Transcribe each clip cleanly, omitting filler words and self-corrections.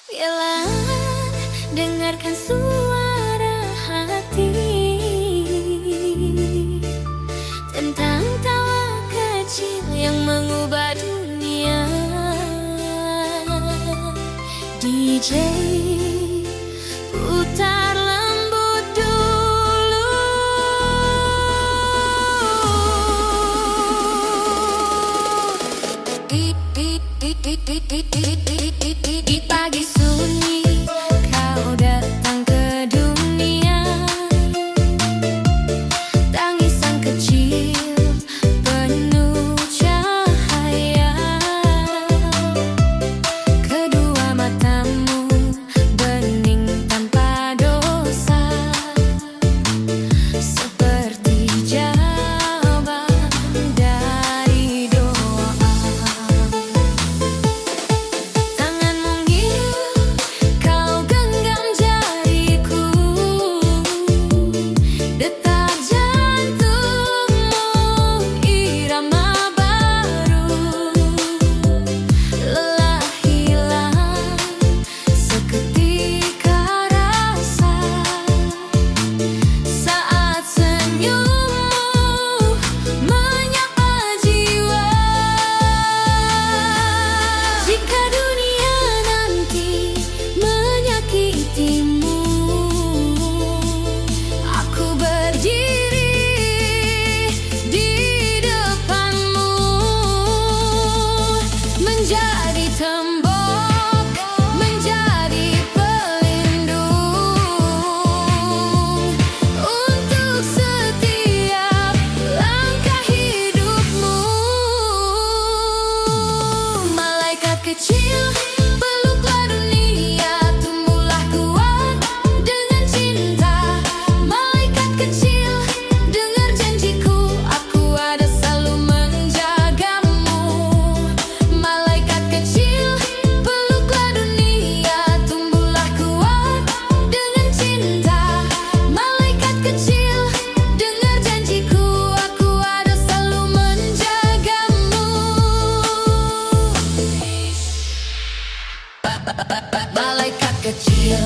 Biarlah dengarkan suara hati tentang tawa kecil yang mengubah dunia. DJ putar lembut dulu. Di pagi sunyi kau datang ke dunia, tangisan kecil penuh cahaya. Kedua matamu bening tanpa dosa, seperti jawaban dari doa. Tanganmu ngilu, kau genggam jariku, detak jantungmu irama baru. Lelah hilang seketika rasa saat senyummu menyapa jiwa. Jika dunia nanti menyakitimu, aku berdiri di depanmu, menjadi tembok, menjadi pelindung untuk setiap langkah hidupmu. Malaikat kecil, peluklah dunia, tumbuhlah kuat dengan cinta. Malaikat kecil, dengar janjiku, aku ada selalu menjagamu. Malaikat kecil, peluklah dunia, tumbuhlah kuat dengan cinta. Malaikat kecil, dengar janjiku, aku ada selalu menjagamu. Malaikat kecil,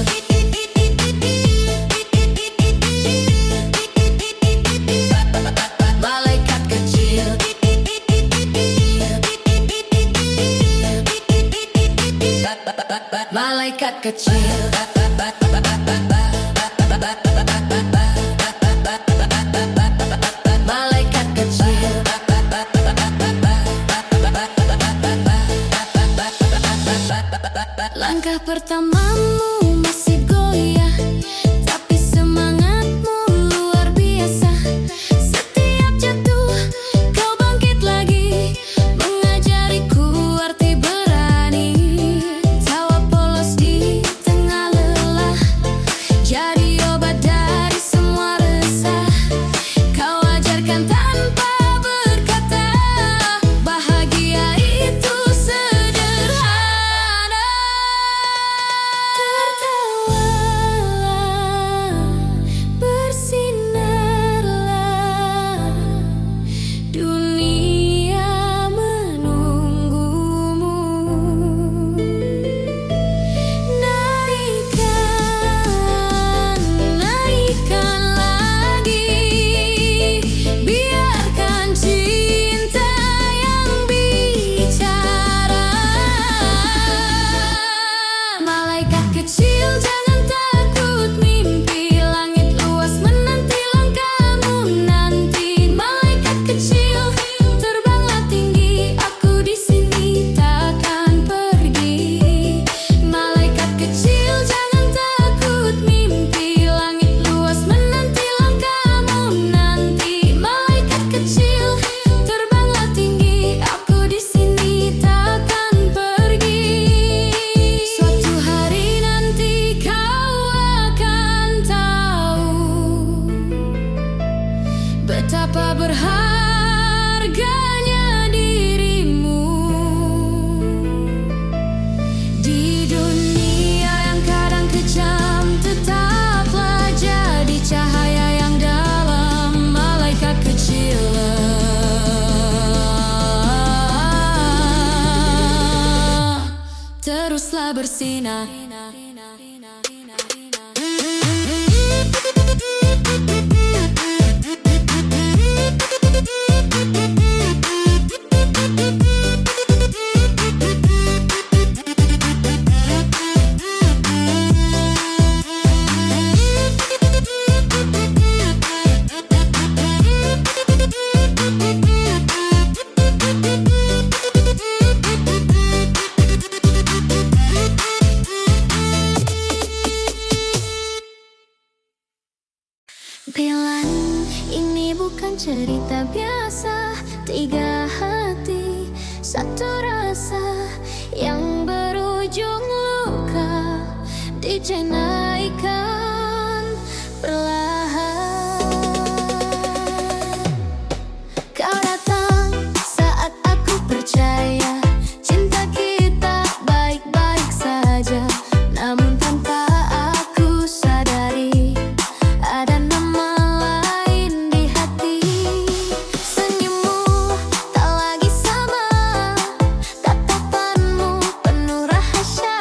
malaikat kecil, malaikat kecil. Malaikat kecil, langkah pertamamu masih goyah, tapi semangatmu luar biasa. Setiap jatuh kau bangkit lagi, mengajariku arti berani. Tawa polos di tengah lelah, jadi obat dari semua resah. Kau ajarkan tanpa berkata, bahagia itu sederhana. Bilang ini bukan cerita biasa, tiga hati, satu rasa yang berujung luka dijenaikan perlahan. Kau datang saat aku percaya cinta kita baik-baik saja, namun tanpa aku sadari ada nama lain di hati. Senyummu tak lagi sama, tatapanmu penuh rahasia.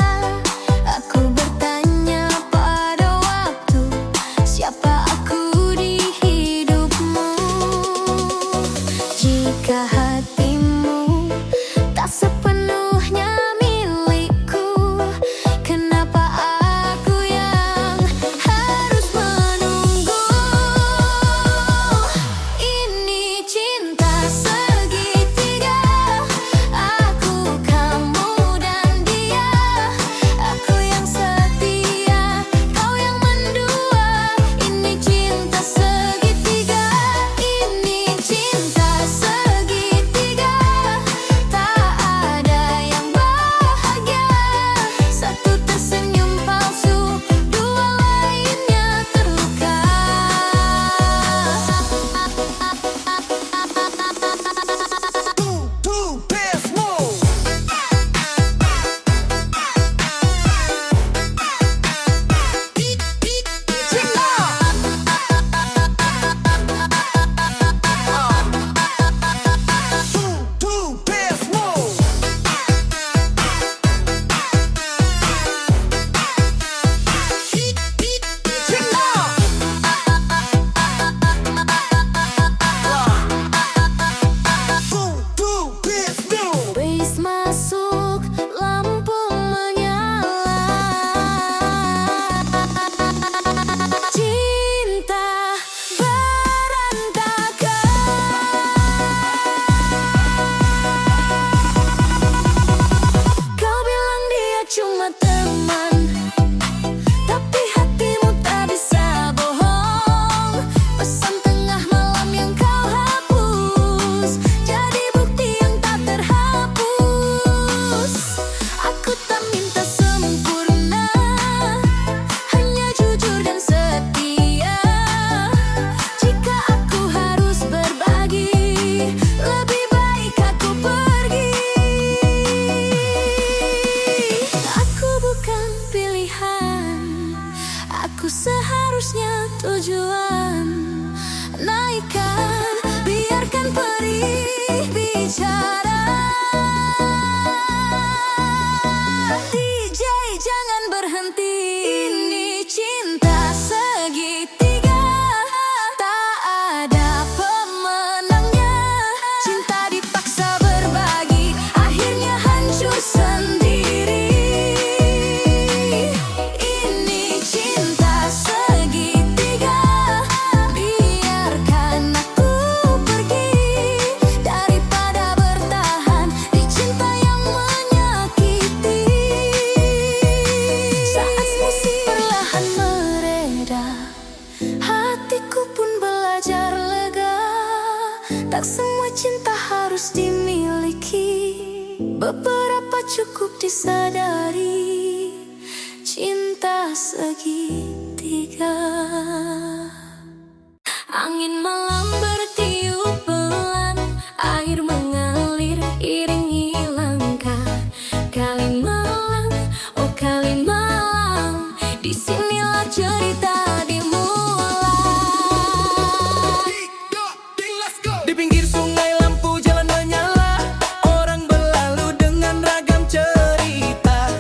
Aku bertanya pada waktu, siapa aku di hidupmu? Jika hatimu tak sepenuhnya milikku, kenapa aku yang harus menunggu? Ini cinta segitiga, aku, kamu, dan dia. Aku yang setia, kau yang mendua. Ini cinta segitiga, ini cinta segitiga. Tak ada yang bahagia, satu tersenyum palsu, dua lainnya terluka. Wis masuk, lampu menyala. Cinta berantakan. Kau bilang dia cuma teman, tapi hatimu tak bisa bohong. Pesan tengah malam yang kau hapus jadi bukti yang tak terhapus. Aku tak minta sempurna, hanya jujur dan setia. Jika aku harus berbagi, lebih baik aku pergi. Aku bukan pilihan, aku seharusnya tujuan. Naikkan, biarkan perih bicara. DJ jangan berhenti. Ini cinta segitiga, tak ada pemenangnya. Cinta dipaksa berbagi, akhirnya hancur sendiri. Ini cinta segitiga, biarkan aku pergi daripada bertahan di cinta yang menyakiti. Saat musik perlahan mereda, hatiku pun belajar lega. Tak semua cinta harus dimiliki, beberapa cukup disadari. Cinta segitiga. Angin malam bertiup pelan, air mengalir iringi langkah. Kalimalang, oh Kalimalang, disinilah cerita dimulai. Di pinggir sungai lampu jalan menyala, orang berlalu dengan ragam cerita.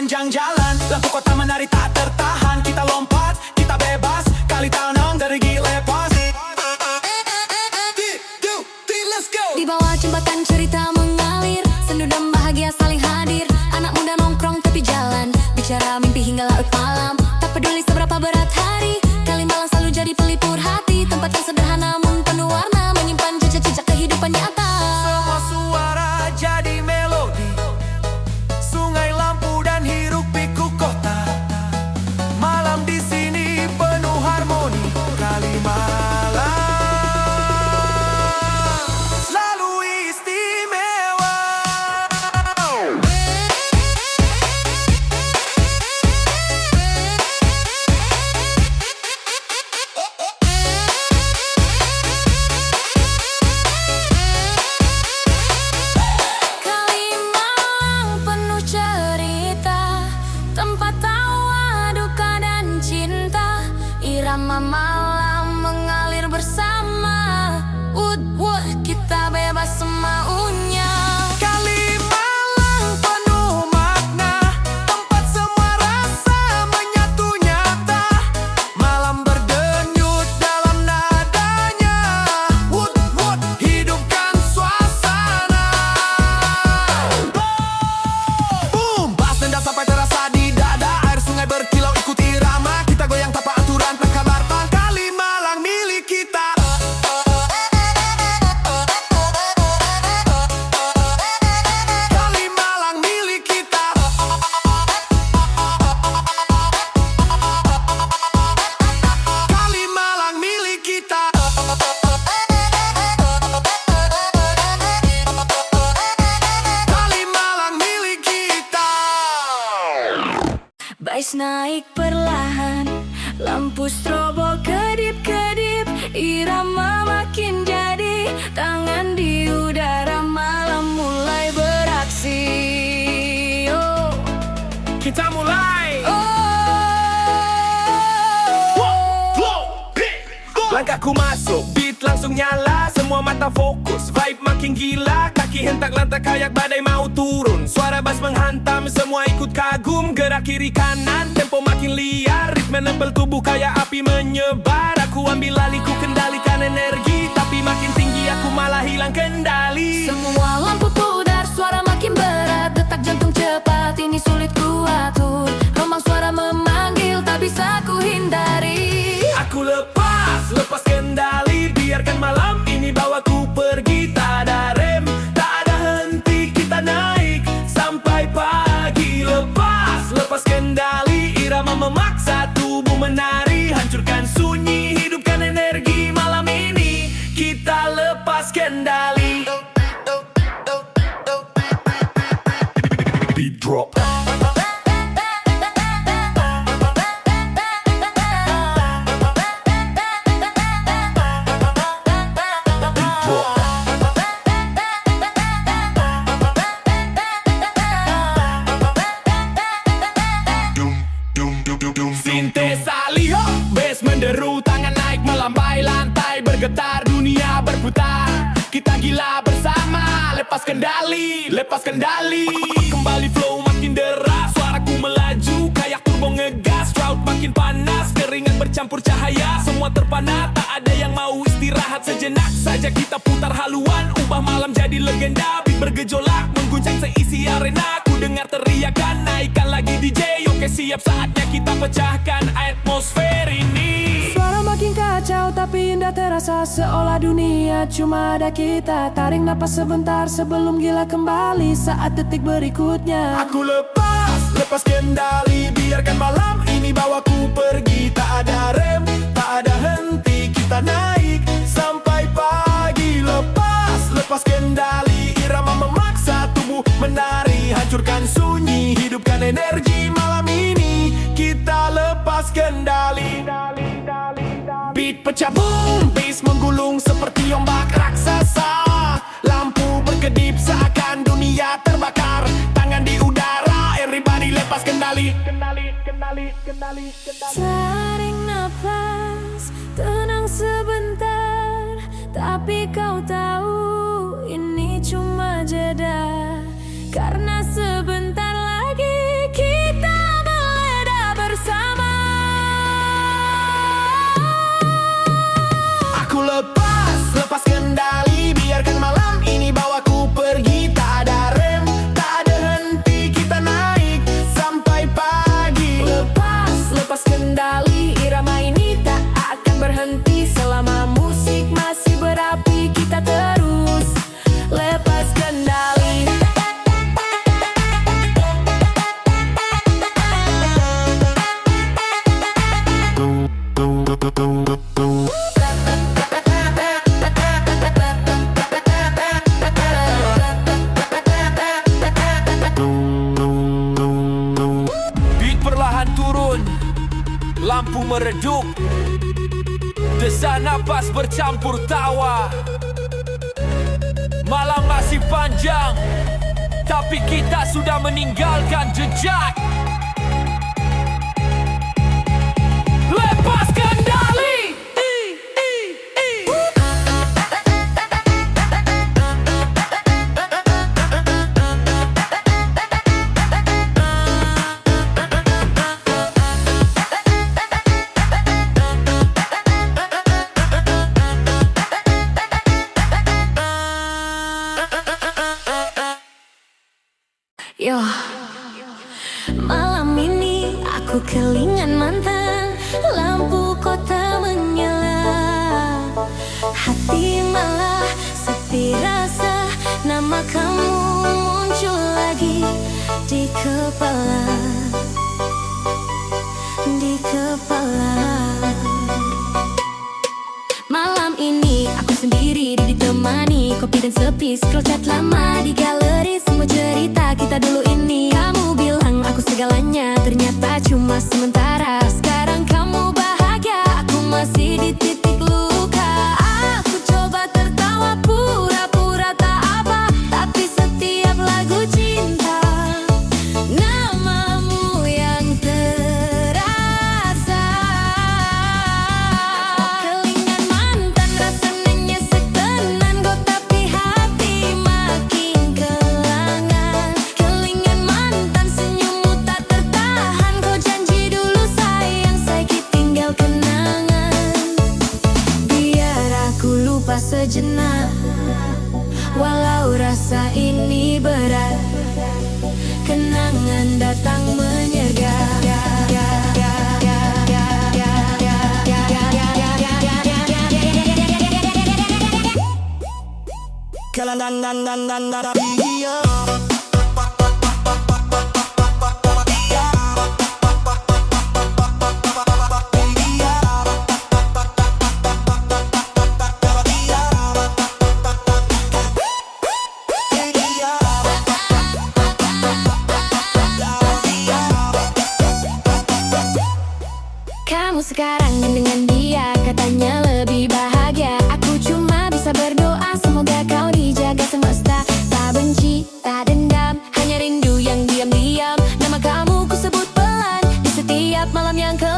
sepanjang jalan. Lampu kota menari tak tertahan. Kita lompat, kita bebas, kali tanam dari lepas. Let's go. Di bawah jembatan cerita mengalir, sendu dan bahagia saling hadir. Anak muda nongkrong tepi jalan, bicara mimpi hingga larut malam. Tak peduli seberapa berat hari, Kalimalang selalu jadi pelipur hati. Tempat yang sederhana namun penuh warna, menyimpan jejak-jejak kehidupan nyata. Semua suara jadi melodi, sungai, lampu dan hiruk pikuk kota. Malam di sini penuh harmoni. Kalimalang selalu istimewa. Kalimalang penuh cerita, tempat tawa, duka dan cinta. Irama malam mengalir bersama. Wood, kita bebas semaunya. Kalimalang penuh makna, tempat semua rasa menyatu nyata. Malam berdenyut dalam nadanya. Wood, hidupkan suasana. Boom, bass nada sampai terasa di dada. Air sungai berkilau ikut irama. Kita goyang tanpa aturan, tak kabar bang. Kalimalang milik kita. Kalimalang milik kita. Kalimalang milik kita. Kalimalang milik kita. Bass naik perlahan, lampu strobo kedip-kedip. Irama makin jadi, tangan di udara, malam mulai beraksi. Oh, Kita mulai. Langkahku masuk, beat langsung nyala. Semua mata fokus, vibe makin gila. Kaki hentak lantak kayak badai mau turun. Suara bass menghantam, semua ikut kagum. Gerak kiri kanan, tempo makin liar. Ritme nempel tubuh kayak api menyebar. Aku ambil alih, ku kendalikan energi. Tapi makin tinggi aku malah hilang kendali. semua lampu pudar, suara makin berat. Detak jantung cepat, ini sulit ku atur. Rombang suara memanggil, tak bisa ku hindari. Aku lepas kendali. Biarkan malam ini bawaku pergi. Tak ada rem, tak ada henti. Kita naik sampai pagi. Lepas kendali. Irama memaksa tubuh menari. Hancurkan sunyi, hidupkan energi. Malam ini kita lepas kendali. Beat drop. Sintesa liho, bass menderu, tangan naik melambai, lantai bergetar, dunia berputar. Kita gila bersama, lepas kendali, Kembali flow makin deras, suaraku melaju kayak turbo ngegas. Crowd makin panas, keringat bercampur cahaya. Semua terpana, tak ada yang mau istirahat sejenak saja. Kita putar haluan, ubah malam jadi legenda. Beat bergejolak, mengguncang seisi arena. Ku dengar teriakan, naikkan lagi DJ. Oke siap, saatnya kita pecahkan atmosfer ini. Suara makin kacau tapi indah terasa, seolah dunia cuma ada kita. Tarik napas sebentar sebelum gila kembali saat detik berikutnya. Aku lepas kendali. Biarkan malam ini bawaku pergi. Tak ada rem, tak ada henti. Kita naik sampai pagi. Lepas kendali. Irama memaksa tubuh menari. Hancurkan sunyi, hidupkan energi. Malam ini kita lepas kendali. Beat pecah boom, bass menggulung seperti ombak raksasa. Lampu berkedip seakan dunia terbakar. Tangan di udara, everybody lepas kendali. Tarik nafas, tenang sebentar. Tapi kau tahu ini cuma jeda. Karena sebentar lagi kita Hujan turun, lampu meredup, desak napas bercampur tawa. Malam masih panjang, tapi kita sudah meninggalkan jejak. Lepas kendali. Yo, malam ini aku kelingan mantan, lampu kota menyala, hati malah sepi rasa, nama kamu muncul lagi di kepala, di kepala. Malam ini aku sendiri ditemani kopi dan sepi, scroll chat lama di galeri, semua cerita kita dulu ini. Kamu bilang aku segalanya, ternyata cuma sementara. Sekarang kamu bahagia, aku masih di titik luka. Aku coba tertawa pura-pura tak apa, tapi setiap lagu cinta namamu yang terasa. Kelingan mantan rasanya nyesek tenan, kok tapi hati makin kelangan. Kelingan mantan senyummu tak tertahan, kau janji dulu sayang sakit tinggal kenangan. Biar aku lupa sejenak, walau rasa ini berat, kenangan datang menyergap. Kamu sekarang dengan dia, katanya lebih bahagia. Aku cuma bisa berdoa, semoga kau dijaga semesta. Tak benci, tak dendam, hanya rindu yang diam-diam. Nama kamu ku sebut pelan di setiap malam yang kelam.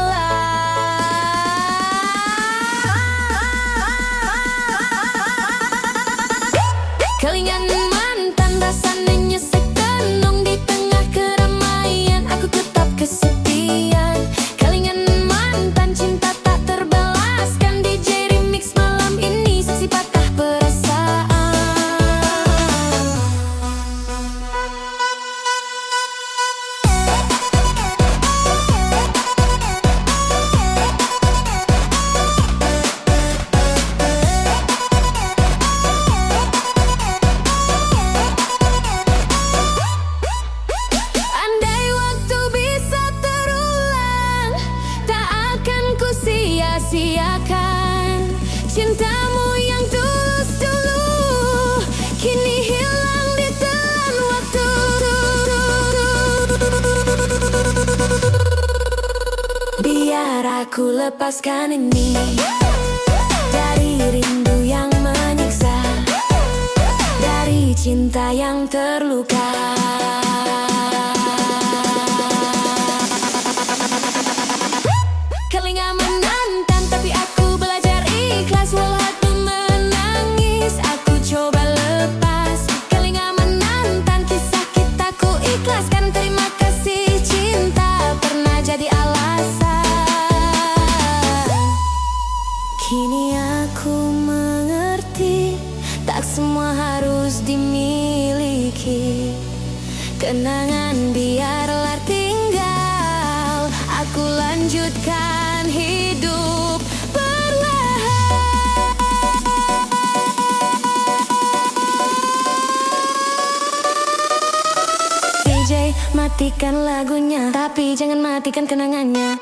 Kelingan mantan rasanya nyesek tenung, di tengah keramaian aku tetap kesepian. Kelingan mantan cinta tak terbalaskan, DJ remix malam ini saksi patah perasaan. Andai waktu bisa terulang, tak akan ku sia-siakan. Cintamu yang tulus dulu, kini hilang di telan waktu. Biar aku lepaskan ini dari rindu yang menyiksa, dari cinta yang terluka. Kelingan menantang, tapi aku belajar ikhlas. Walau hati menangis, aku coba lepas. Kelingan menantang, kisah kita ku ikhlaskan. Terima kasih cinta pernah jadi alasan. Kini aku mengerti, tak semua harus dimiliki. Kenangan biarlah tinggal, aku lanjutkan hidup perlahan. DJ, matikan lagunya, tapi jangan matikan kenangannya.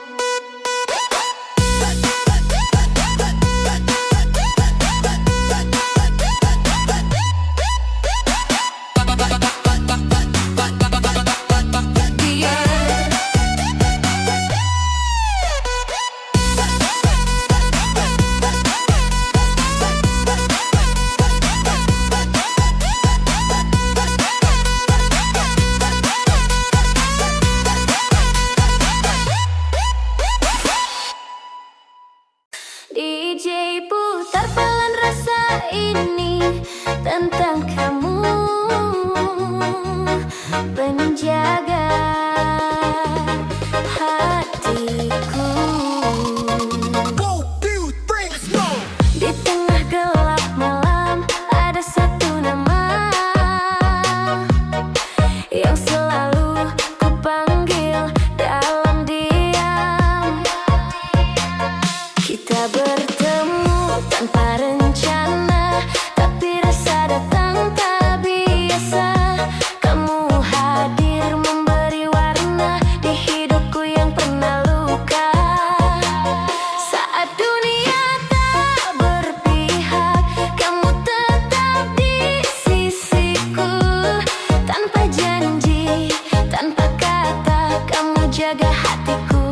menjaga hatiku.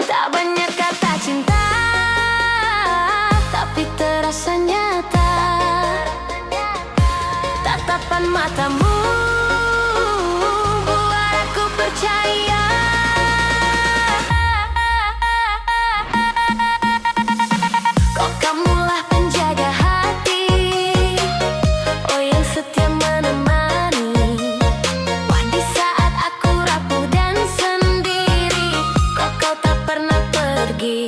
Tak banyak kata cinta, tapi terasa nyata. Tatapan matamu buat aku percaya. Kok kamulah penjaga hati, oh yang setia menemani. Wah di saat aku rapuh dan sendiri, kok kau tak pernah pergi.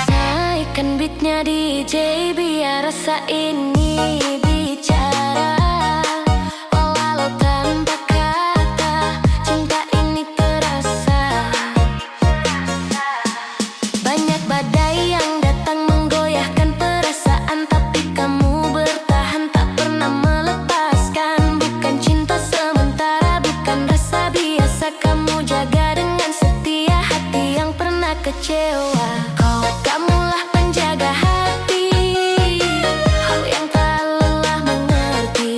Naikkan beatnya DJ biar rasa ini bicara. Walau tanpa kata, cinta ini terasa. Banyak badai yang datang menggoyahkan perasaan, tapi kamu bertahan tak pernah melepaskan. Bukan cinta sementara, bukan rasa biasa, kamu jaga dengan setia hati yang pernah kecewa. Kamulah penjaga hati, kau yang tak lelah mengerti.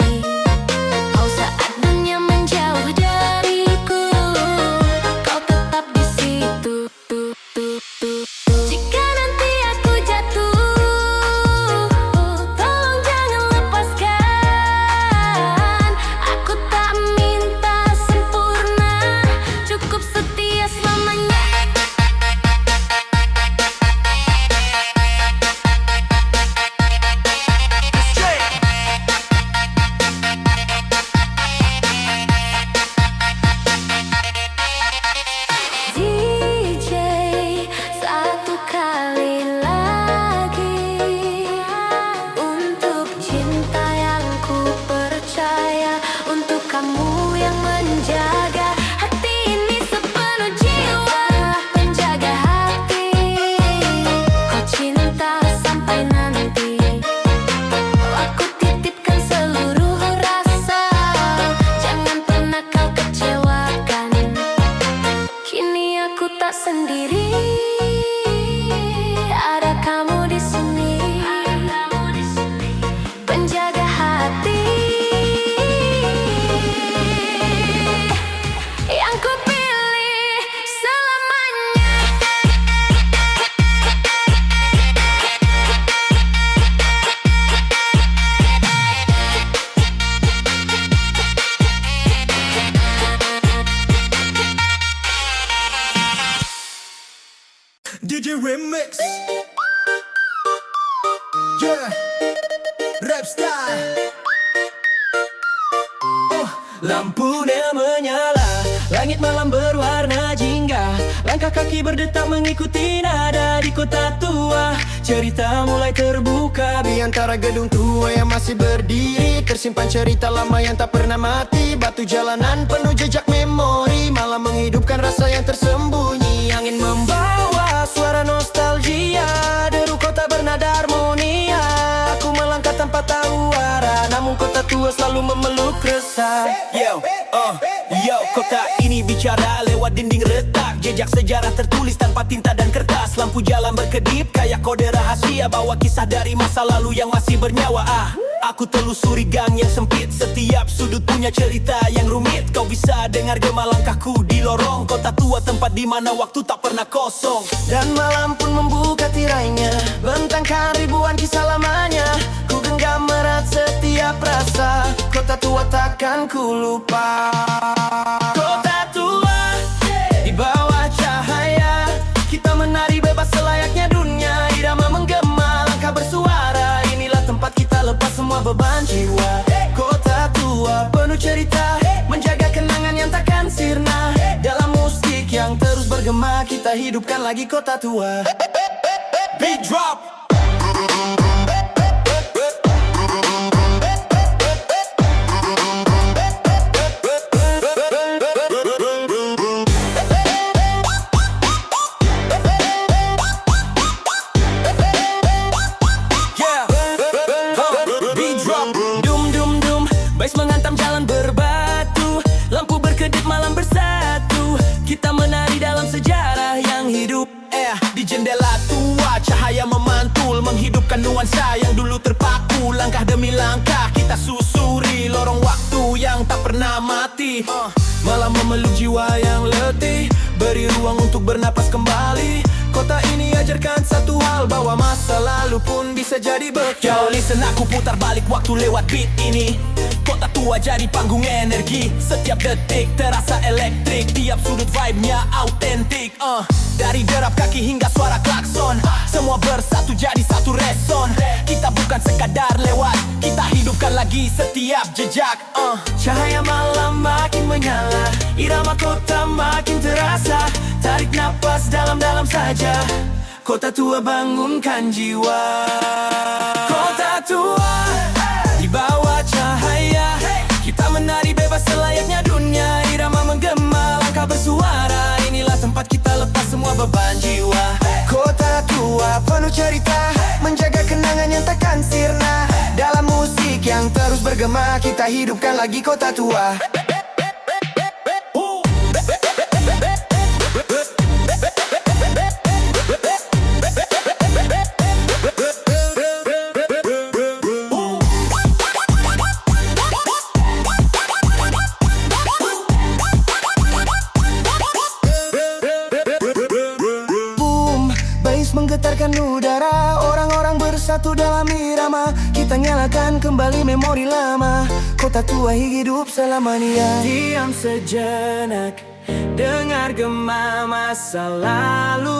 Kau saat dunia menjauh dariku, kau tetap di situ. Jika nanti aku jatuh, tolong jangan lepaskan. Aku tak minta sempurna, cukup setia selamanya. DJ, satu kali lagi untuk cinta yang ku percaya, untuk kamu yang menjaga hati ini sepenuh jiwa. Penjaga hati, kau cinta sampai nanti. Aku titipkan seluruh rasa, jangan pernah kau kecewakan. Kini aku tak sendiri, ada kamu di sini. Penjaga hati yang ku pilih selamanya. DJ Remix. Yeah, rap style. Oh, lampunya menyala, langit malam berwarna jingga. Langkah kaki berdetak mengikuti nada di kota tua. Cerita mulai terbuka di antara gedung tua yang masih berdiri. Tersimpan cerita lama yang tak pernah mati. Batu jalanan penuh jejak memori, malah menghidupkan rasa yang tersembunyi. Angin membawa suara nostalgia, deru kota bernada harmonia. Aku melangkah tanpa tahu arah, namun kota tua selalu memeluk resah. Yo, kota ini bicara lewat dinding retak. Jejak sejarah tertulis tanpa tinta dan kertas. Lampu jalan berkedip kayak kode rahasia, bawa kisah dari masa lalu yang masih bernyawa. Aku telusuri gang yang sempit, setiap sudut punya cerita yang rumit. Kau bisa dengar gema langkahku di lorong kota tua, tempat di mana waktu tak pernah kosong. Dan malam pun membuka tirainya, bentangkan ribuan kisah lamanya. Ku genggam erat setiap rasa, kota tua takkan ku lupa. Kota tua, di bawah cahaya, kita menari bebas selayaknya dunia. Irama menggema, langkah bersuara, inilah tempat kita lepas semua beban jiwa. Kota tua penuh cerita, menjaga kenangan yang takkan sirna. Dalam musik yang terus bergema, kita hidupkan lagi kota tua. Beat drop. Bass menghantam jalan berbatu, Malam memeluk jiwa yang letih, beri ruang untuk bernapas kembali. Kota ini ajarkan satu hal, bahwa masa lalu pun bisa jadi bekal. Yo listen, aku putar balik waktu lewat beat ini. Kota tua jadi panggung energi, setiap detik terasa elektrik, tiap sudut vibe-nya autentik. Dari derap kaki hingga suara klakson, semua bersatu jadi satu reson. Kita bukan sekadar lewat, kita hidupkan lagi setiap jejak. Cahaya malam makin menyala, irama kota makin terasa. Tarik napas dalam-dalam saja, kota tua bangunkan jiwa. Kota tua di bawah cahaya, kita menari bebas selayaknya dunia. Irama menggema, langkah bersuara, inilah tempat kita lepas semua beban jiwa. Kota tua penuh cerita, menjaga kenangan yang takkan sirna. Dalam musik yang terus bergema, kita hidupkan lagi kota tua. Menggetarkan udara, orang-orang bersatu dalam irama. Kita nyalakan kembali memori lama, kota tua hidup selamanya. Diam sejenak, dengar gema masa lalu.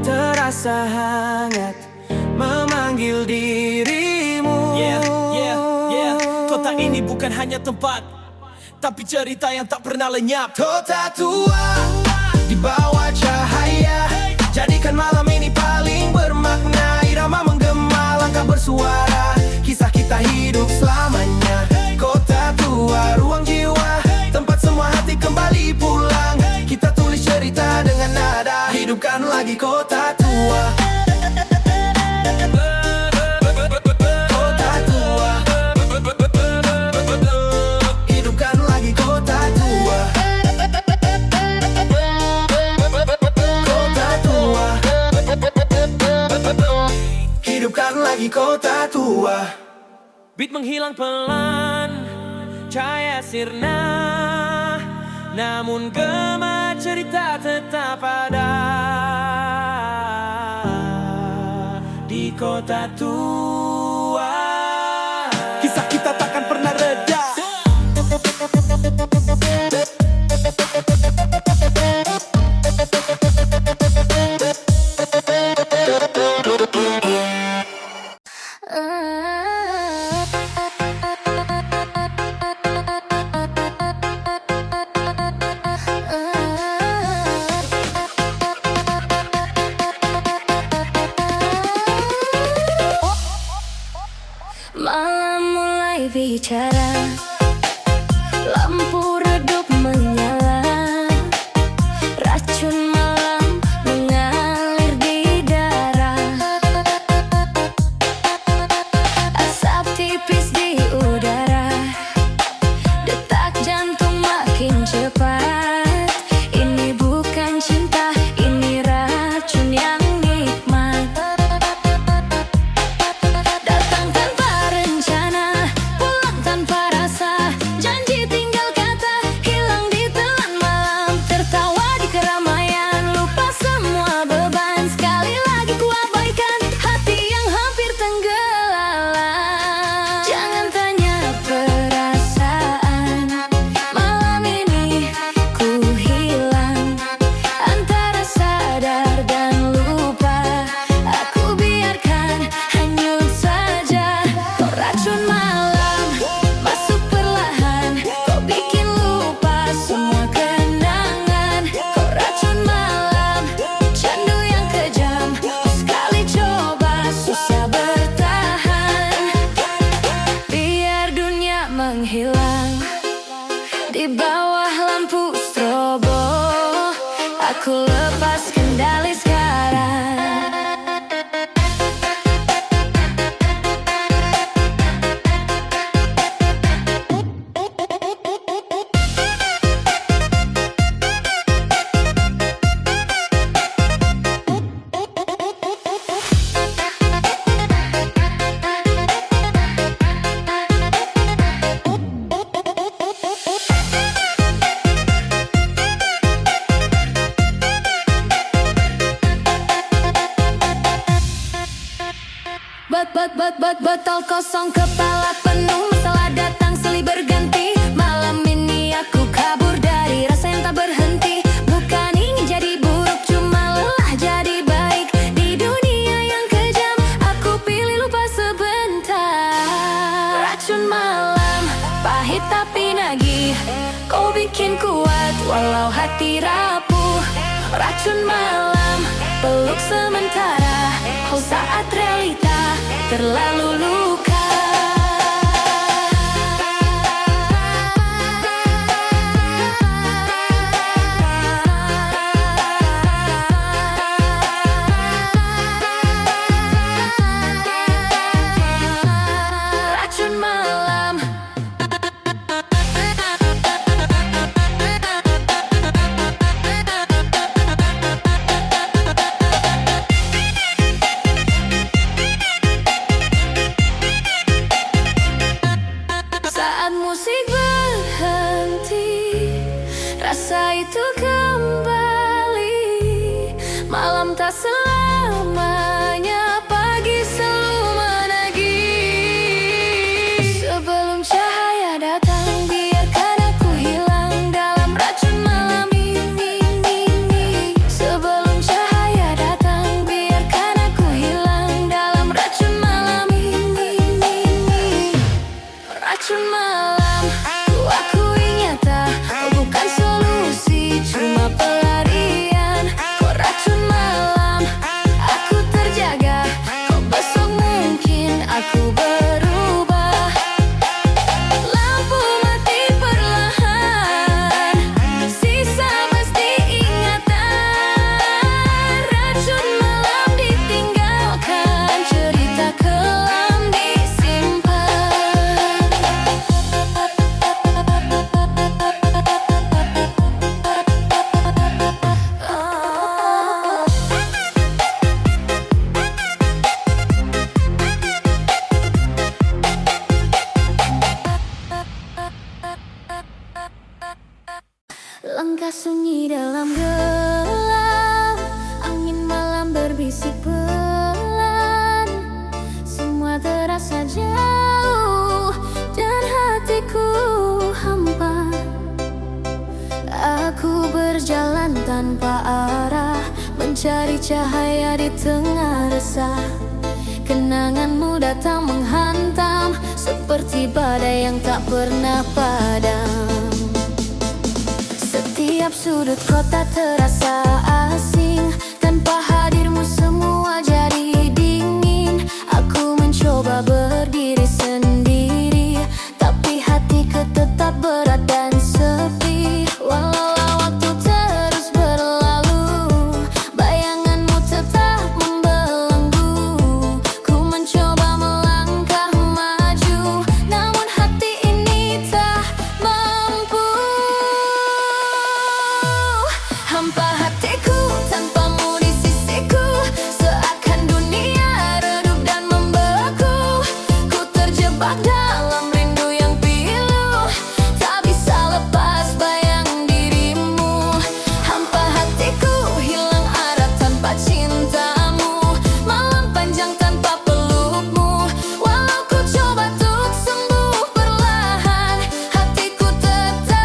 Terasa hangat memanggil dirimu. Kota ini bukan hanya tempat, tapi cerita yang tak pernah lenyap. Kota tua di bawah cahaya, jadikan malam ini paling bermakna. Irama menggema, langkah bersuara, kisah kita hidup selamanya. Kota tua, ruang jiwa, tempat semua hati kembali pulang. Kita tulis cerita dengan nada, hidupkan lagi kota tua. Lagi kota tua. Beat menghilang pelan, cahaya sirna, namun gema cerita tetap ada. Di kota tua, kisah kita takkan pernah reda. Malam mulai bicara, lampu redup menyala, racun malam mengalir di darah, asap tipis di udara, detak jantung makin cepat. Ini bukan cinta, ini racun yang nikmat. Datang tanpa rencana, pulang tanpa rasa, janji tinggal kata, hilang di telan malam. Tertawa di keramaian, lupa semua beban. Sekali lagi ku abaikan hati yang hampir tenggelam. Jangan tanya perasaan, malam ini ku hilang antara sadar dan lupa. Aku biarkan hanyut saja. Kau racun malam, masuk perlahan, kau bikin lupa semua kenangan. Kau racun malam, candu yang kejam, sekali coba susah bertahan. Biar dunia menghilang di bawah lampu strobo, aku lepas kendali sekarang. botol kosong, kepala penuh, masalah datang silih berganti. Malam ini aku kabur dari rasa yang tak berhenti. Bukan ingin jadi buruk, cuma lelah jadi baik. Di dunia yang kejam, aku pilih lupa sebentar. Racun malam, pahit tapi nagih. Kau bikin kuat walau hati rapuh. Racun malam, peluk sementara. Oh saat realita terlalu luka. Racun malam. Saat musik berhenti, rasa itu kembali. Malam tak selamanya, pagi selalu menagih. Sebelum cahaya datang, biarkan aku hilang dalam racun malam ini. Sebelum cahaya datang, biarkan aku hilang dalam racun malam ini. Racun malam, ku akui nyata, bukan solusi, cuma pelarian. Kok racun malam, aku terjaga. Kok besok mungkin aku berubah. Lampu mati perlahan, sisa pasti ingatan. Racun malam ditinggalkan, cerita kelam disimpan. Langkah sunyi dalam gelap, angin malam berbisik pelan. Semua terasa jauh dan hatiku hampa. Aku berjalan tanpa arah, mencari cahaya di tengah resah. Kenanganmu datang menghantam, seperti badai yang tak pernah padam. Setiap sudut kota terasa asing, tanpa hadirmu semua jadi dingin. Aku mencoba berdiri sendiri, tapi hatiku tetap berat dan sepi. Walau waktu terus berlalu, bayanganmu tetap membelenggu. Ku mencoba melangkah maju, namun hati ini tak mampu. Hampa hatiku tanpamu di sisiku, seakan dunia redup dan membeku. Ku terjebak dalam rindu yang pilu, tak bisa lepas bayang dirimu. Hampa hatiku hilang arah tanpa cintamu, malam panjang tanpa pelukmu. Walau ku coba untuk sembuh perlahan, hatiku tetap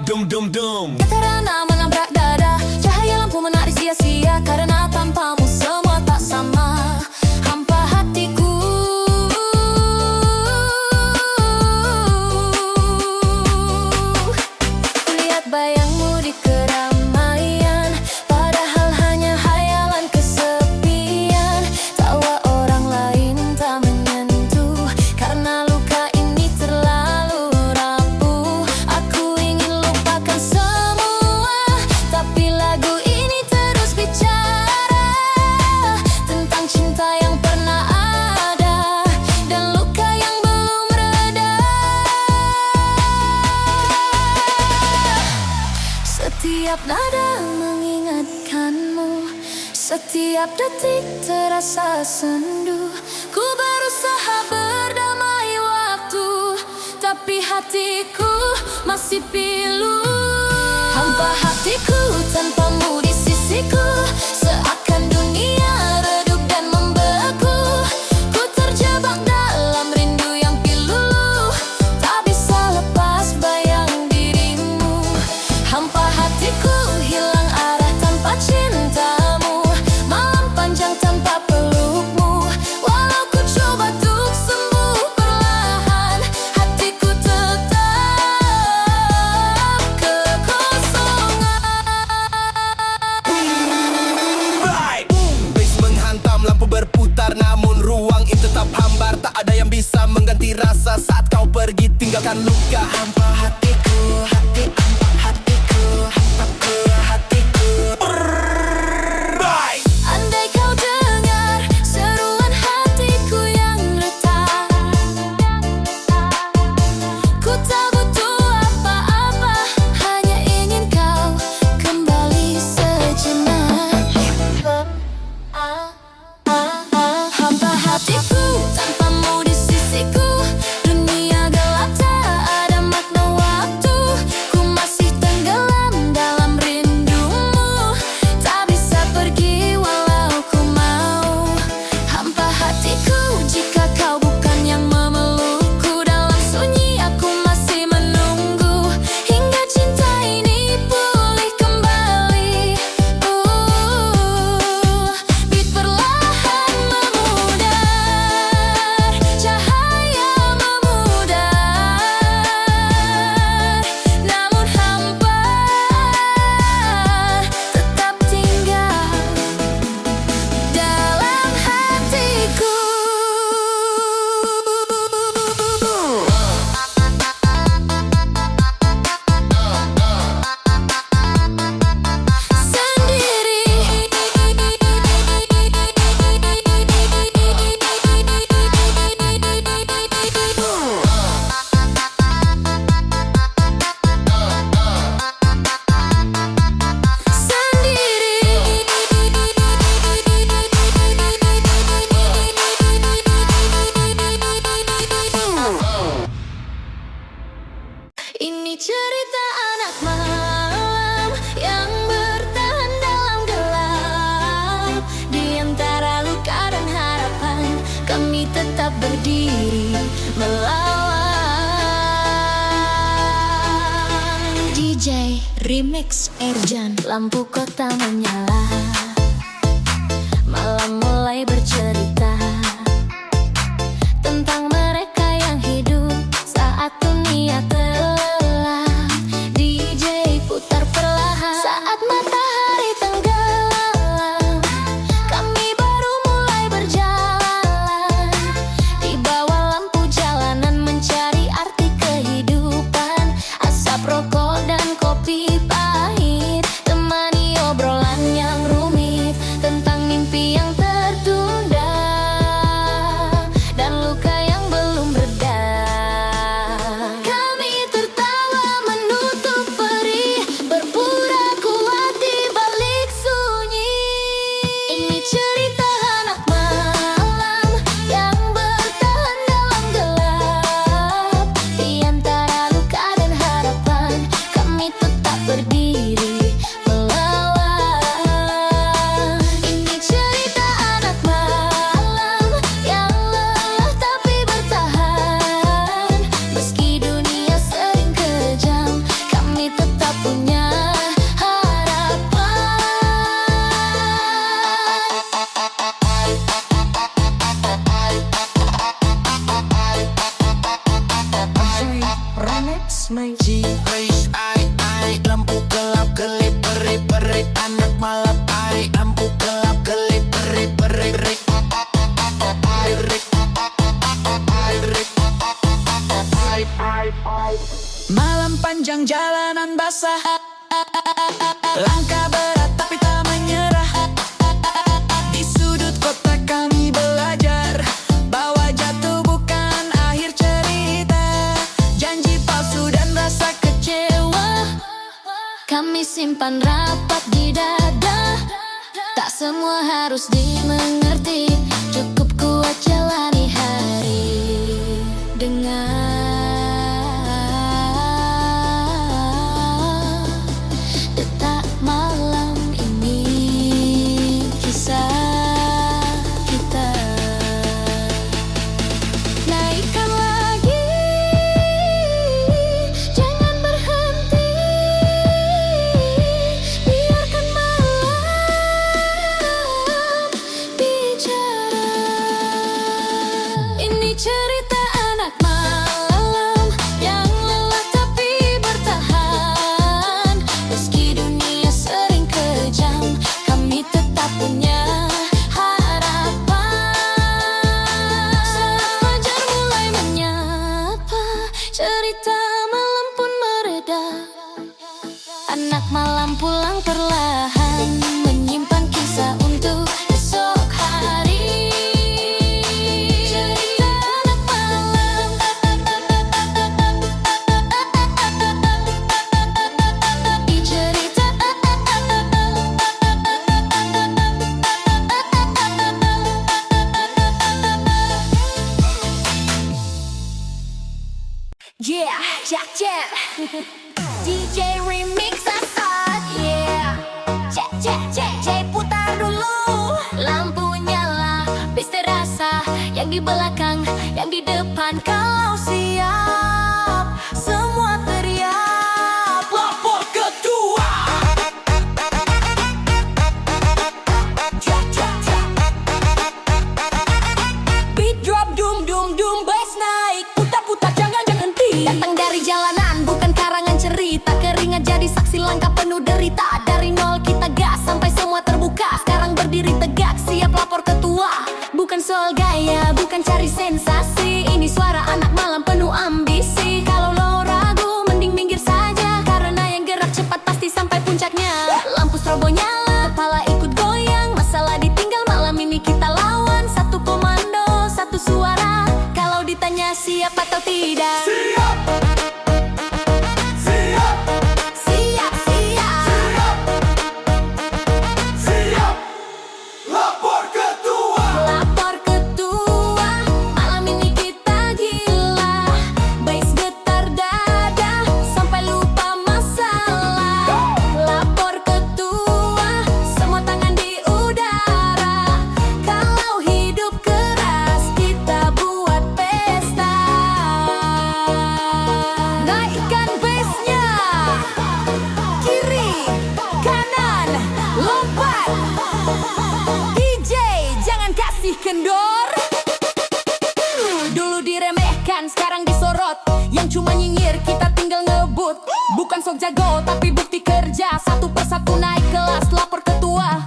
Dum dum dum. Terana menabrak dada, cahaya lampu menarik sia-sia. Karena tanpamu semua tak sama. Hampa hatiku, kulihat bayangmu di keramaian, padahal hanya hayalan kesepian. Tawa orang lain tak menyentuh, karena luka ini terlalu Setiap nada mengingatkanmu, setiap detik terasa sendu. Ku berusaha berdamai waktu, tapi hatiku masih pilu. Hampa hatiku tanpamu di sisiku, seakan dunia redup dan membeku. Ku terjebak dalam rindu yang pilu, tak bisa lepas bayang dirimu. Hampa hatiku hilang arah tanpa cintamu, malam panjang tanpa pelukmu. Walau ku coba untuk sembuh perlahan, hatiku tetap kekosongan. Bass menghantam, lampu berputar, namun ruang ini tetap hambar. Tak ada yang bisa mengganti rasa saat kau pergi tinggalkan luka. Hampa hatiku, hampa hatiku, hampa hatiku. Andai kau dengar seruan hatiku yang retak, ku tak butuh apa-apa, hanya ingin kau kembali sejenak. Hampa hatiku tanpamu di sisiku, dunia gelap tak ada makna waktu. Ku masih tenggelam dalam rindumu, tak bisa pergi walau ku mau. Hampa hatiku jika kau bukan yang memelukku, dalam sunyi aku masih menunggu hingga cinta ini pulih kembali. Beat perlahan memudar, cahaya memudar, namun hampa tetap tinggal dalam hatiku. Ini cerita anak malam yang bertahan dalam gelap. Di antara luka dan harapan, kami tetap berdiri melawan. DJ Remix Erjan, lampu kota menyala, malam mulai bercerita tentang mereka yang hidup saat dunia gelap. DJ putar perlahan saat matahari tenggelam, kami baru mulai berjalan di bawah lampu jalanan mencari arti kehidupan. Asap rokok dan kopi pahit temani obrolan yang rumit tentang mimpi yang tertunda dan luka yang belum reda. Kami tertawa menutup perih, berpura kuat di balik sunyi. Ini cerita anak malam yang bertahan dalam gelap. Di antara luka dan harapan, kami tetap berdiri melawan. Ini cerita anak malam yang lelah tapi bertahan. Meski dunia sering kejam, kami tetap punya harapan. Remix Maji Race ai lampu gelap gelip berit berit anak malam ai lampu gelap gelip berit berit rik malam panjang jalanan basah, langkah berat tapi tak menyerah. Di sudut kota kami belajar bahwa jatuh bukan akhir cerita. Janji palsu dan rasa kecewa kami simpan rapat di dada. Tak semua harus dimengerti, cukup kuat jalani hari dengan detak malam ini. Kisah kita naikkan lagi, jangan berhenti, biarkan malam bicara. Ini cerita anak malam yang lelah tapi bertahan. Meski dunia sering kejam, kami tetap punya harapan. Saat fajar mulai menyapa, cerita malam pun mereda. Anak malam pulang perlahan, menyimpan kisah untuk esok hari. Cerita anak malam, cerita yeah, Jack Jack. DJ remix asal, yeah. Cek cek cek cek, putar dulu. Lampu nyala, bis terasa. Yang di belakang, yang di depan. Kalau siap, semua teriak. Lapor ketua. Cek cek cek. Beat drop, doom doom doom, bass naik. Putar-putar jangan henti. Datang dari jalanan, bukan karangan cerita. Keringat jadi saksi langkah penuh derita. Dari nol kita gas sampai semua terbuka. Sekarang berdiri tegak, siap lapor ketua. Bukan soal gaya, bukan cari sensasi. Ini suara anak malam penuh ambisi. Kalau lo ragu, mending minggir saja. Karena yang gerak cepat pasti sampai puncaknya. Lampu strobo nyala, kepala ikut goyang. Masalah ditinggal, malam ini kita lawan. Satu komando, satu suara. Kalau ditanya siap atau tidak, Siap. Siap. siap, siap. Siap. Lapor ketua. Lapor ketua, malam ini kita gila. Bass getar dada, sampai lupa masalah. Lapor ketua, semua tangan di udara. Kalau hidup keras, kita buat pesta. Naikkan bassnya, kiri, kanan, lompat. DJ, jangan kasih kendor. Dulu diremehkan, sekarang disorot. Yang cuma nyinyir, kita tinggal ngebut. Bukan sok jago, tapi bukti kerja. Satu persatu naik kelas, lapor ketua.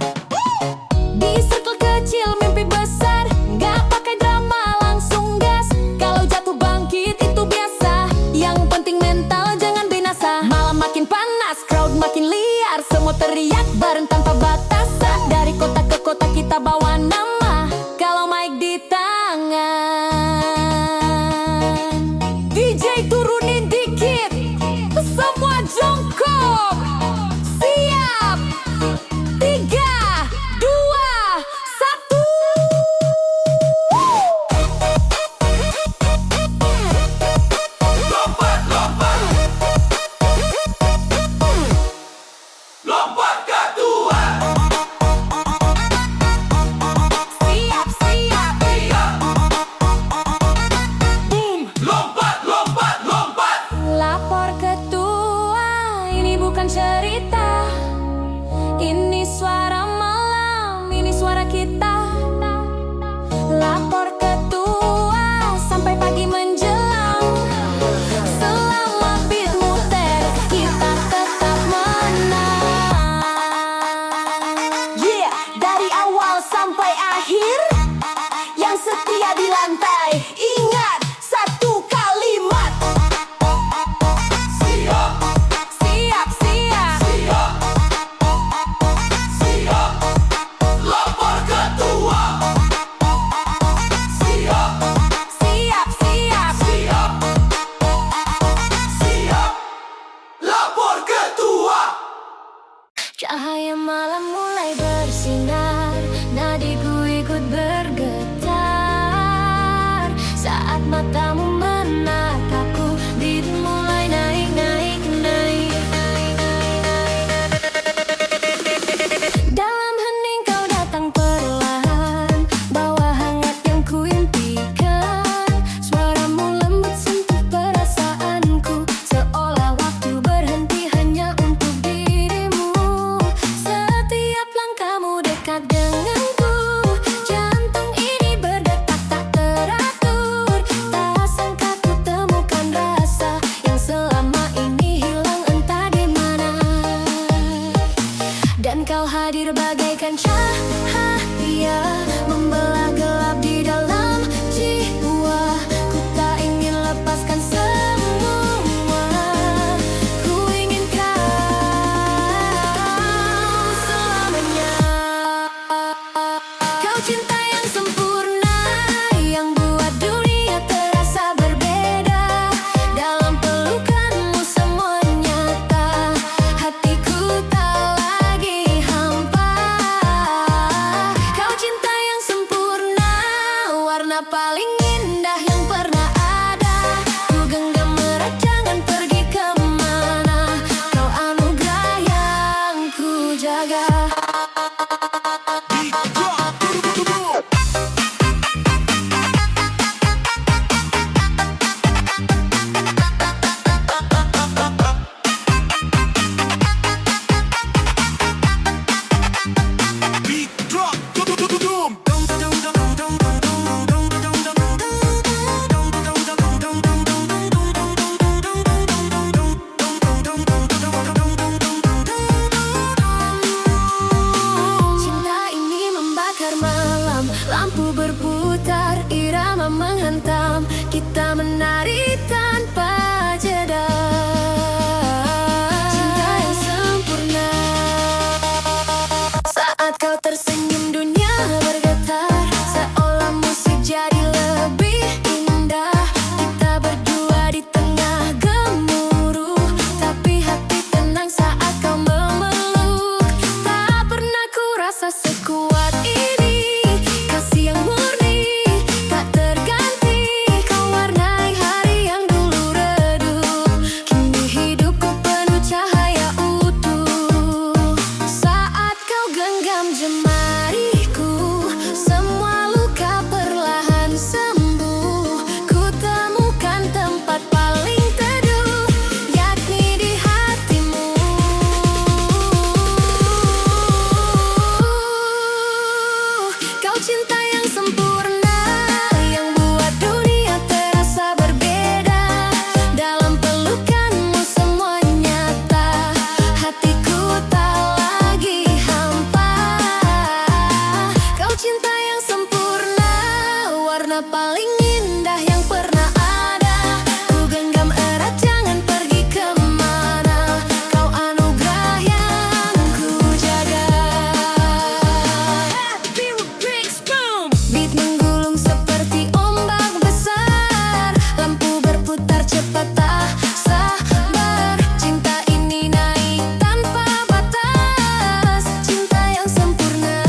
Di circle kecil, mimpi besar. Gak pakai drama, langsung gas. Kalau jatuh bangkit, itu biasa. Yang penting mental, jangan binasa. Malam makin panas, crowd makin liar. Semua teriak bareng tanpa batasan. Dari kota ke kota kita bawa nama. Kalau mic di tangan, DJ turunin dikit. Semua jongkok. Siap. 3, 2, 1. Lompat, lompat. Lompat ketua. Siap, siap. Boom. Lompat, lompat, lompat. Lapor ketua, ini bukan cerita. Ini suara malam, ini suara kita. Lapor ketua, sampai pagi menjelang. Selama beat muter, kita tetap menang. Yeah, dari awal sampai akhir, yang setia di lantai. Ingat satu kalimat. Siap. Siap, siap. Siap. Siap. Lapor ketua. Cahaya malam mulai bersinar, nadiku ikut bergetar. Saat matamu menatapku, beat mulai naik, naik, naik. Dalam hening kau datang perlahan, bawa hangat yang ku impikan. Suaramu lembut sentuh perasaanku, seolah waktu berhenti hanya untuk dirimu. Setiap langkahmu dekat denganku, jantung ini berdetak tak teratur. Tak sangka ku temukan rasa yang selama ini hilang entah di mana. Dan kau hadir bagaikan cahaya, membelah gelap di dalam jiwa. Ku tak ingin lepaskan semua, ku ingin kau selamanya. Kau cinta yang sempurna, yang buat dunia terasa berbeda. Dalam pelukanmu semua nyata, hatiku tak lagi hampa. Kau cinta yang sempurna, warna paling indah yang pernah ada. Ku genggam erat jangan pergi kemana, kau anugerah yang ku jaga. Beat drop, doom. Cinta ini membakar malam, lampu berputar, irama menghantam, kita menari tanpa jeda. Cinta yang sempurna, saat kau tersenyum dunia bergetar, seolah musik jadi lebih indah. Kita berdua di tengah gemuruh, tapi hati tenang saat kau memeluk. Tak pernah ku rasa sekuat ini, kasih yang murni tak terganti. Kau warnai hari yang dulu redup, kini hidupku penuh cahaya utuh. Saat kau genggam jemariku, semua luka perlahan sembuh. Ku temukan tempat paling teduh, yakni di hatimu. Kau cinta yang sempurna, yang buat dunia terasa berbeda. Dalam pelukanmu semua nyata, hatiku tak lagi hampa. Kau cinta yang sempurna, warna paling indah yang pernah ada. Ku genggam erat jangan pergi kemana, kau anugerah yang ku jaga. Beat menggulung seperti ombak besar, lampu berputar cepat tak sabar. Cinta ini naik tanpa batas, cinta yang sempurna.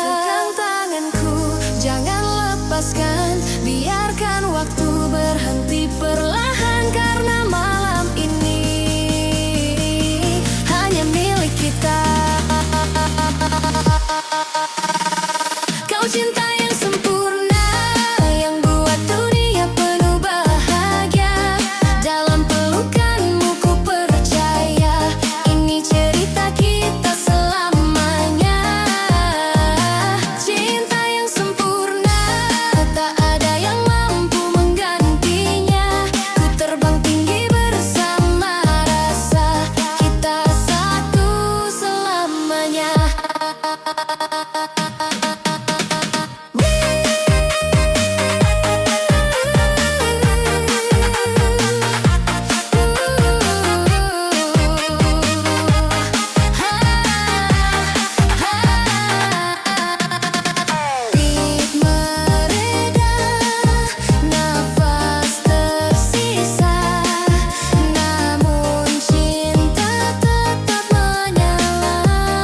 Pegang tanganku, jangan lepaskan, biarkan waktu berhenti perlahan. Karena malam ini hanya milik kita. Kau cinta yang sempurna, yang buat dunia penuh bahagia. Dalam pelukanmu ku percaya, ini cerita kita selamanya. Cinta yang sempurna, tak ada yang mampu menggantinya. Ku terbang tinggi bersama rasa, kita satu selamanya. Beat mereda, nafas tersisa, namun cinta tetap menyala.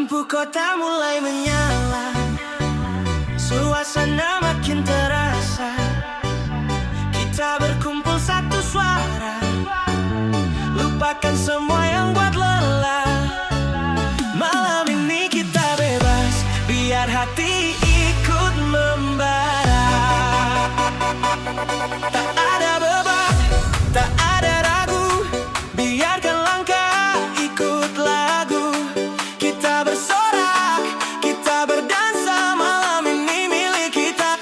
Lampu kota mulai menyala, suasana makin terasa. Kita berkumpul satu suara, lupakan semua yang buat lelah. Malam ini kita bebas, biar hati ikut membara. Tak ada beban, tak ada ragu, biarkan langkah ikut lagu. Kita bersorak, kita berdansa, malam ini milik kita.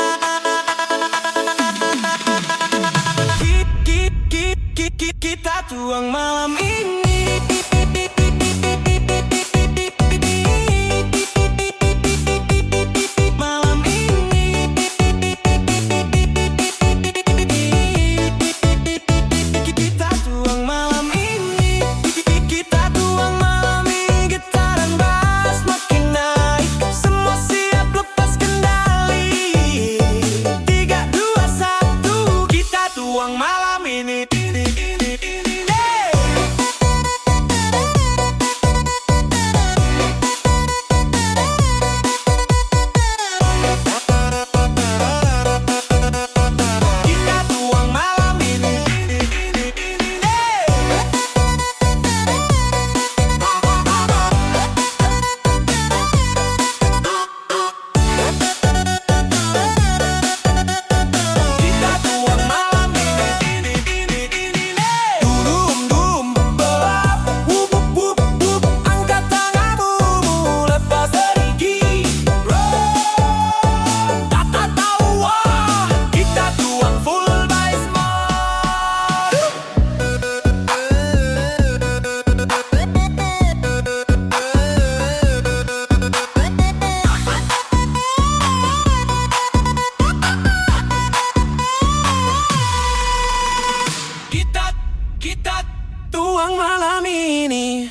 Kita tuang malam ini. Malam ini kita tuang malam ini. Kita tuang malam ini. Getaran bass makin naik, semua siap lepas kendali. 3, 2, 1, kita tuang malam ini. Kita tuang malam ini. Kita tuang malam ini. Dum dum belap, wup wup wup, angkat tanganmu, lepas pergi. Tak tahu wah, kita tuang full bass mode. Kita tuang malam ini.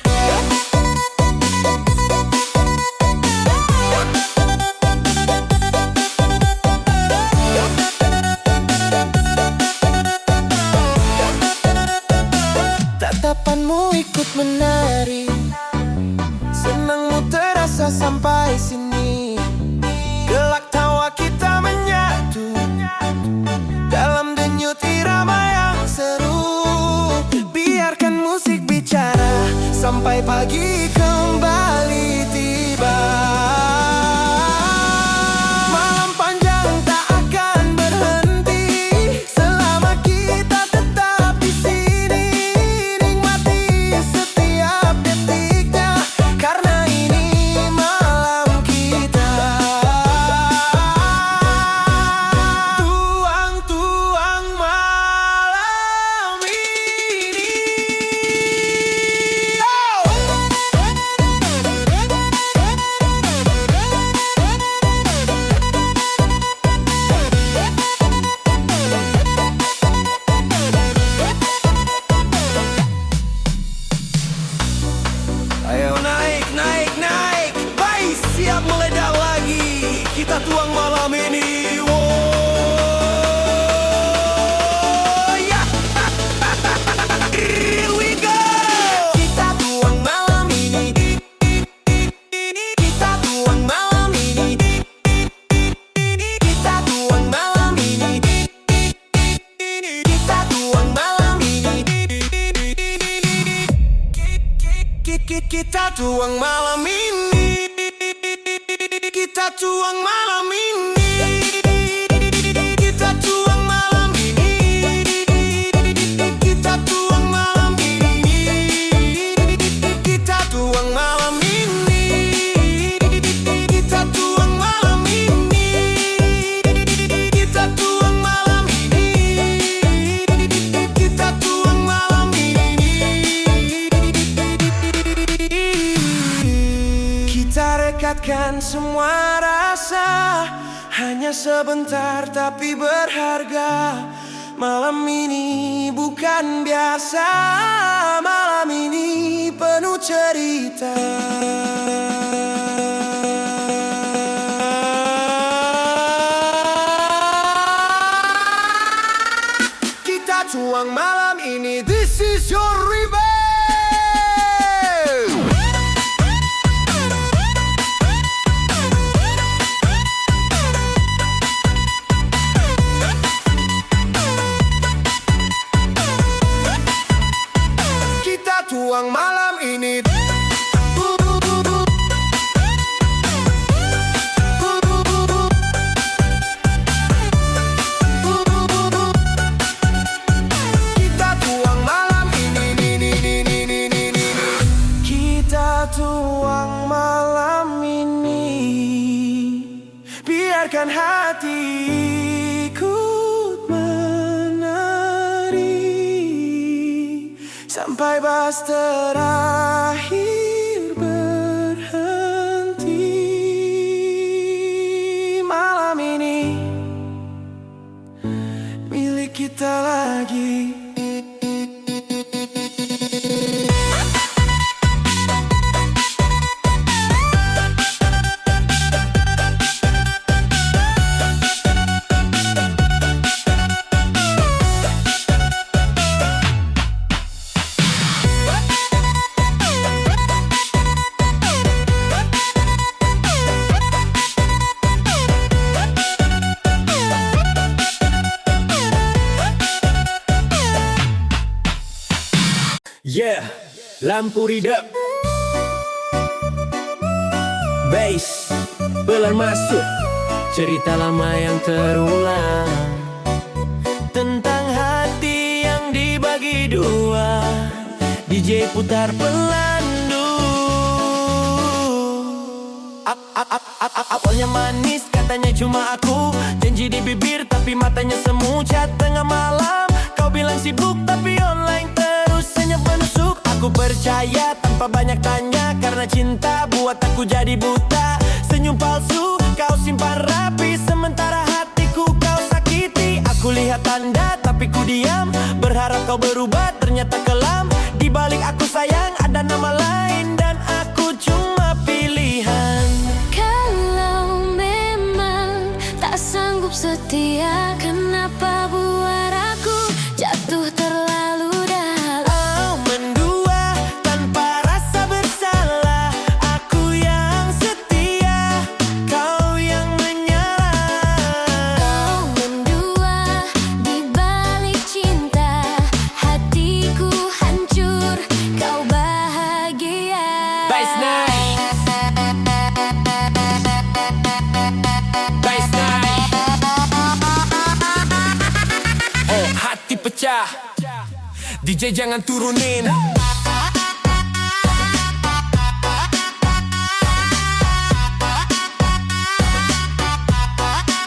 Tatapanmu ikut menari, senangmu terasa sampai sini. Gelak tawa kita menyatu dalam denyut irama yang seru. Biarkan musik bicara sampai pagi kembali tiba. Malam panjang tak akan berhenti selama kita tetap di sini. Nikmati setiap detiknya, karena ini malam kita. Tuang malam ini. Ayo naik, naik, naik, baik, siap meledak lagi. Kita tuang malam ini. Wow, ya. Here we go. Kita tuang malam ini. Kita tuang malam ini. Kita tuang malam ini. Kita tuang malam ini. Kita tuang malam ini. Kita tuang malam ini. Kita tuang malam ini. Kita tuang malam ini. Kita tuang malam ini. Kita tuang malam ini. Kita tuang malam ini. Kita tuang malam ini. Kita rekatkan semua rasa, hanya sebentar tapi berharga. Malam ini bukan biasa, malam ini penuh cerita. Kita tuang malam ini. This is your revenge. biarkan hatiku menari sampai bas terakhir berhenti. Malam ini milik kita lagi. Yeah, lampu redup, bass, belar masuk. Cerita lama yang terulang tentang hati yang dibagi dua. DJ putar pelandu. Awalnya manis, katanya cuma aku. Janji di bibir tapi matanya semu. Chat tengah malam, kau bilang sibuk tapi online terus senyap menusuk. Aku percaya tanpa banyak tanya, karena cinta buat aku jadi buta. Senyum palsu kau simpan rapi, sementara hatiku kau sakiti. Aku lihat tanda tapi ku diam, berharap kau berubah, ternyata kelam. Di balik aku sayang ada nama lain, dan aku cuma pilihan. Kalau memang tak sanggup setia, kenapa buat aku jatuh terlalu dalam? Mendua tanpa rasa bersalah, aku yang setia, kau yang menyalah. Kau mendua di balik cinta, hatiku hancur, kau bahagia. Bass night, bass night. Oh, hati pecah, DJ jangan turunin.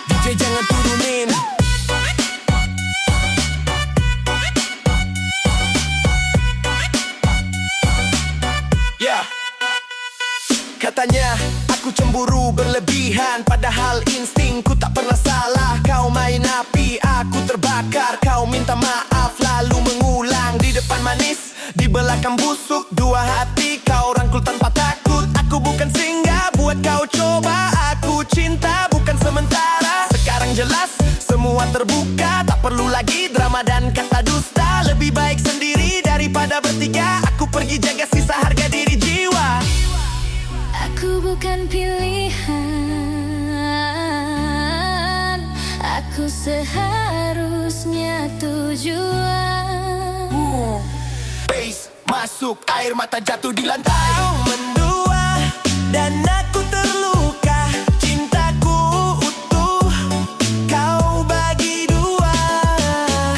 DJ jangan turunin. Yeah. Katanya aku cemburu berlebihan, padahal instingku tak pernah salah. Kau main api, aku terbakar. Kau minta maaf lalu mengulang. Di depan manis, di belakang busuk. Dua hati kau rangkul tanpa takut. Aku bukan singgah buat kau coba. Aku cinta bukan sementara. Sekarang jelas semua terbuka, tak perlu lagi drama dan kata dusta. Lebih baik sendiri daripada bertiga. Aku pergi jaga sisa harga diri jiwa. Aku bukan pilihan, aku seharusnya tujuan. Bass masuk, air mata jatuh di lantai. Kau mendua dan aku terluka. Cintaku utuh, kau bagi dua.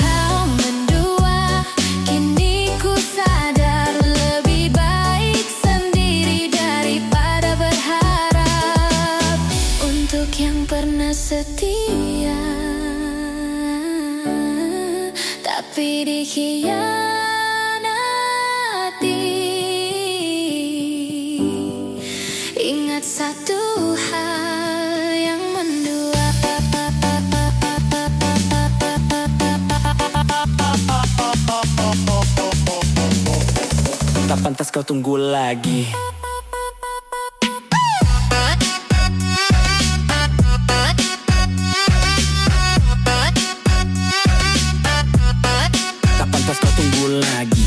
Kau mendua, kini ku sadar lebih baik sendiri daripada berharap untuk yang pernah setia, tapi dikhianati. Ingat satu hal yang mendua. Tak pantas kau tunggu lagi. Tak pantas kau tunggu lagi.